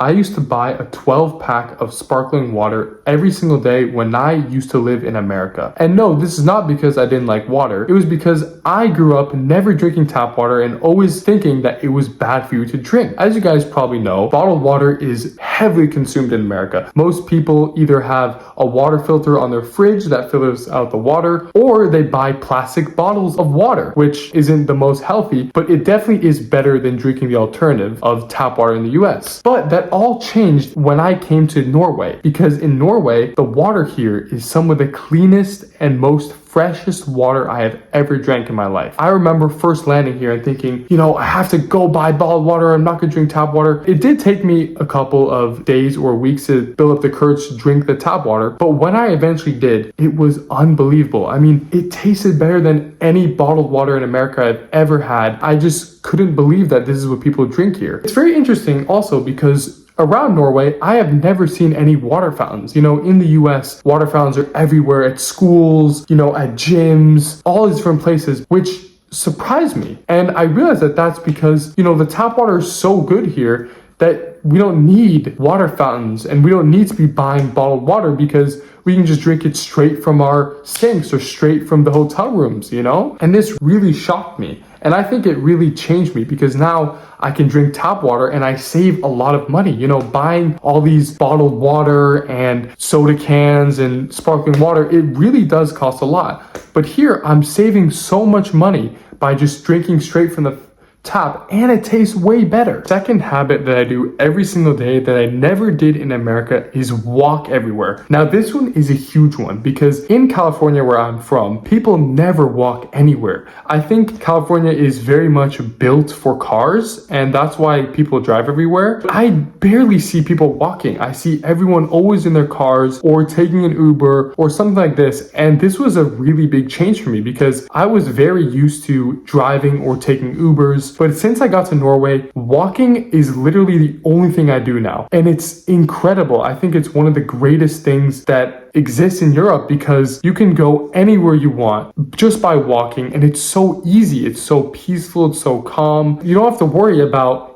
I used to buy a 12 pack of sparkling water every single day when I used to live in America. And no, this is not because I didn't like water. It was because I grew up never drinking tap water and always thinking that it was bad for you to drink. As you guys probably know, bottled water is heavily consumed in America. Most people either have a water filter on their fridge that filters out the water, or they buy plastic bottles of water, which isn't the most healthy, but it definitely is better than drinking the alternative of tap water in the US. But that all changed when I came to Norway, because in Norway, the water here is some of the cleanest and most freshest water I have ever drank in my life. I remember first landing here and thinking, I have to go buy bottled water. I'm not gonna drink tap water. It did take me a couple of days or weeks to build up the courage to drink the tap water, but when I eventually did, it was unbelievable. I mean, it tasted better than any bottled water in America I've ever had. I just couldn't believe that this is what people drink here. It's very interesting also because around Norway, I have never seen any water fountains. In the US, water fountains are everywhere at schools, at gyms, all these different places, which surprised me. And I realized that that's because, the tap water is so good here that we don't need water fountains and we don't need to be buying bottled water because we can just drink it straight from our sinks or straight from the hotel rooms, And this really shocked me. And I think it really changed me because now I can drink tap water and I save a lot of money. Buying all these bottled water and soda cans and sparkling water, it really does cost a lot. But here I'm saving so much money by just drinking straight from the tap, and it tastes way better. Second habit that I do every single day that I never did in America is walk everywhere. Now this one is a huge one because in California where I'm from, people never walk anywhere. I think California is very much built for cars and that's why people drive everywhere. But I barely see people walking. I see everyone always in their cars or taking an Uber or something like this. And this was a really big change for me because I was very used to driving or taking Ubers. But since I got to Norway, walking is literally the only thing I do now. And it's incredible. I think it's one of the greatest things that exists in Europe because you can go anywhere you want just by walking, and it's so easy, it's so peaceful, it's so calm. You don't have to worry about,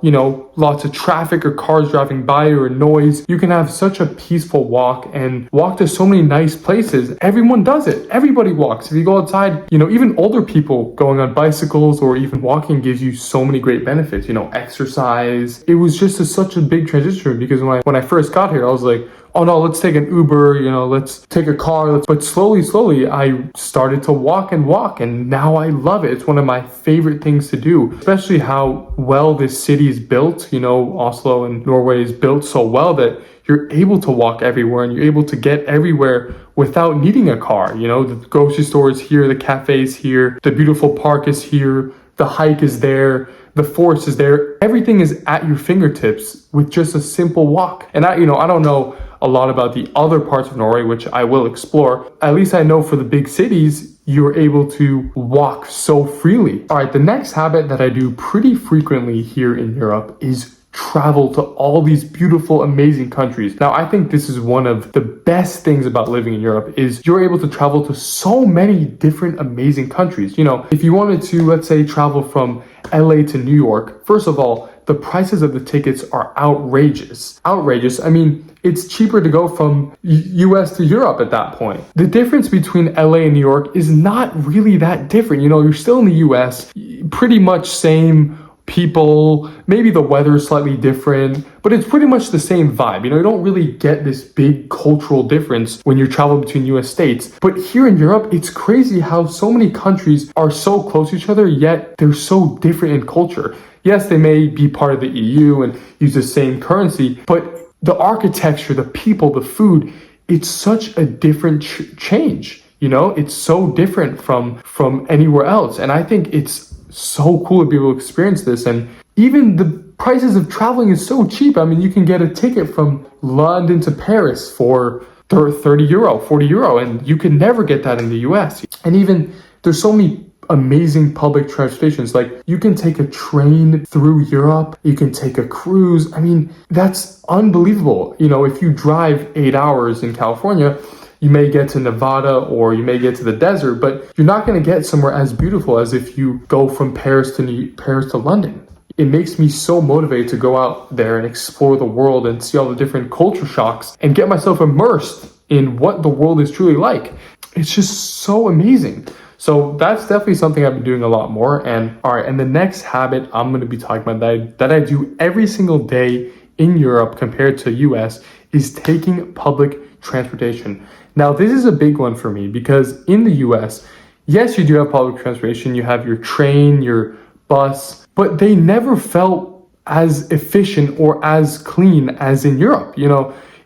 lots of traffic or cars driving by or noise. You can have such a peaceful walk and walk to so many nice places. Everyone does it. Everybody walks. If you go outside, even older people going on bicycles or even walking gives you so many great benefits, exercise. It was just such a big transition for me because when I first got here, I was like, oh no, let's take an Uber, let's take a car. But slowly, I started to walk and now I love it. It's one of my favorite things to do, especially how well this city is built. Oslo and Norway is built so well that you're able to walk everywhere and you're able to get everywhere without needing a car. The grocery store is here, the cafe is here, the beautiful park is here, the hike is there, the forest is there. Everything is at your fingertips with just a simple walk. And I don't know a lot about the other parts of Norway, which I will explore. At least I know for the big cities, you're able to walk so freely. All right, the next habit that I do pretty frequently here in Europe is travel to all these beautiful, amazing countries. Now, I think this is one of the best things about living in Europe is you're able to travel to so many different amazing countries. If you wanted to, let's say, travel from LA to New York, first of all, the prices of the tickets are outrageous. Outrageous. I mean, it's cheaper to go from US to Europe at that point. The difference between LA and New York is not really that different. You're still in the US, pretty much same people, maybe the weather is slightly different, but it's pretty much the same vibe. You don't really get this big cultural difference when you're traveling between US states. But here in Europe, it's crazy how so many countries are so close to each other, yet they're so different in culture. Yes, they may be part of the EU and use the same currency, but the architecture, the people, the food, it's such a different change. It's so different from anywhere else. And I think it's so cool to be able to experience this. And even the prices of traveling is so cheap. I mean, you can get a ticket from London to Paris for 30 euro, 40 euro, and you can never get that in the US. And even there's so many amazing public transportations. Like you can take a train through Europe, you can take a cruise. I mean, that's unbelievable. If you drive 8 hours in California, you may get to Nevada or you may get to the desert, but you're not going to get somewhere as beautiful as if you go from Paris to London. it makes me so motivated to go out there and explore the world and see all the different culture shocks and get myself immersed in what the world is truly like. It's just so amazing. So that's definitely something I've been doing a lot more. And all right, and the next habit I'm going to be talking about that I do every single day in Europe compared to US is taking public transportation. Now, this is a big one for me because in the US, yes, you do have public transportation, you have your train, your bus, but they never felt as efficient or as clean as in Europe.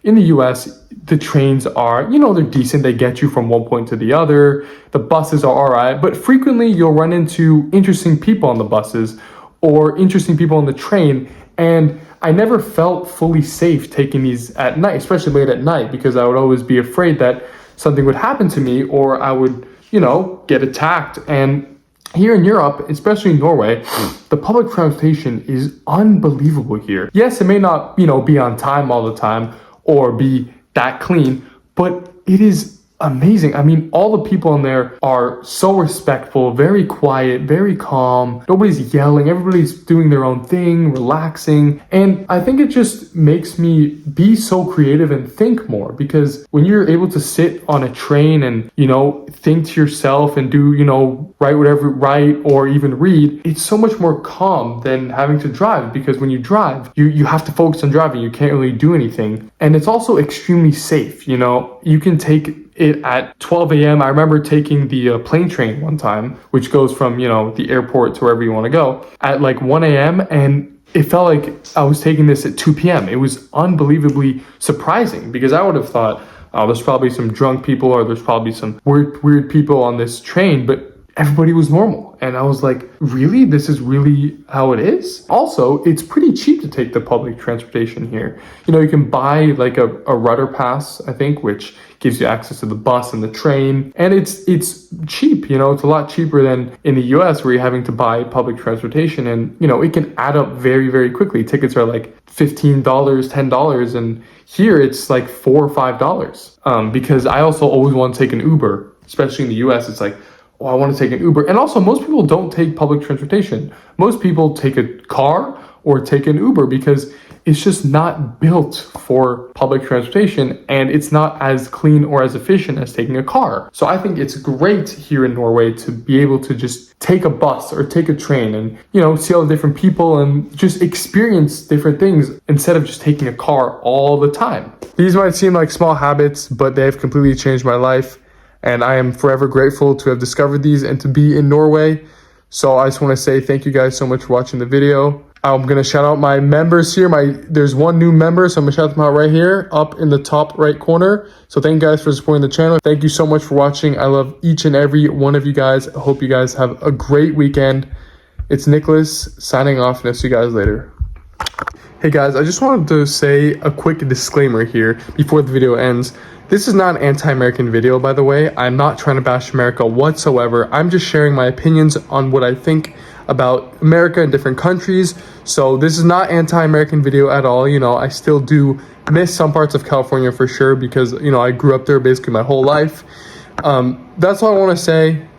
In the US, the trains are, they're decent. They get you from one point to the other. The buses are all right, but frequently you'll run into interesting people on the buses or interesting people on the train. And I never felt fully safe taking these at night, especially late at night, because I would always be afraid that something would happen to me or I would, get attacked. And here in Europe, especially in Norway, the public transportation is unbelievable here. Yes, it may not, be on time all the time or be that clean, but it is amazing. I mean, all the people in there are so respectful, very quiet, very calm. Nobody's yelling. Everybody's doing their own thing, relaxing. And I think it just makes me be so creative and think more, because when you're able to sit on a train and, think to yourself and do, write or even read, it's so much more calm than having to drive, because when you drive, you have to focus on driving. You can't really do anything. And it's also extremely safe. You can take it at 12 a.m. I remember taking the plane train one time, which goes from, the airport to wherever you want to go, at like 1 a.m. And it felt like I was taking this at 2 p.m. It was unbelievably surprising, because I would have thought, oh, there's probably some drunk people or there's probably some weird people on this train, but everybody was normal. And I was like, really? This is really how it is? Also, it's pretty cheap to take the public transportation here. You can buy like a rudder pass, I think, which gives you access to the bus and the train. And it's cheap, it's a lot cheaper than in the US, where you're having to buy public transportation. And, it can add up very, very quickly. Tickets are like $15, $10. And here it's like $4 or $5. Because I also always want to take an Uber, especially in the US. It's like, oh, I want to take an Uber. And also, most people don't take public transportation. Most people take a car or take an Uber because it's just not built for public transportation, and it's not as clean or as efficient as taking a car. So I think it's great here in Norway to be able to just take a bus or take a train and, see all the different people and just experience different things instead of just taking a car all the time. These might seem like small habits, but they have completely changed my life. And I am forever grateful to have discovered these and to be in Norway. So I just want to say thank you guys so much for watching the video. I'm going to shout out my members here. There's one new member, so I'm going to shout them out right here, up in the top right corner. So thank you guys for supporting the channel. Thank you so much for watching. I love each and every one of you guys. I hope you guys have a great weekend. It's Nicholas signing off, and I'll see you guys later. Hey guys, I just wanted to say a quick disclaimer here before the video ends. This is not an anti-American video, by the way. I'm not trying to bash America whatsoever. I'm just sharing my opinions on what I think about America and different countries. So this is not anti-American video at all. I still do miss some parts of California for sure, because, I grew up there basically my whole life. That's all I want to say.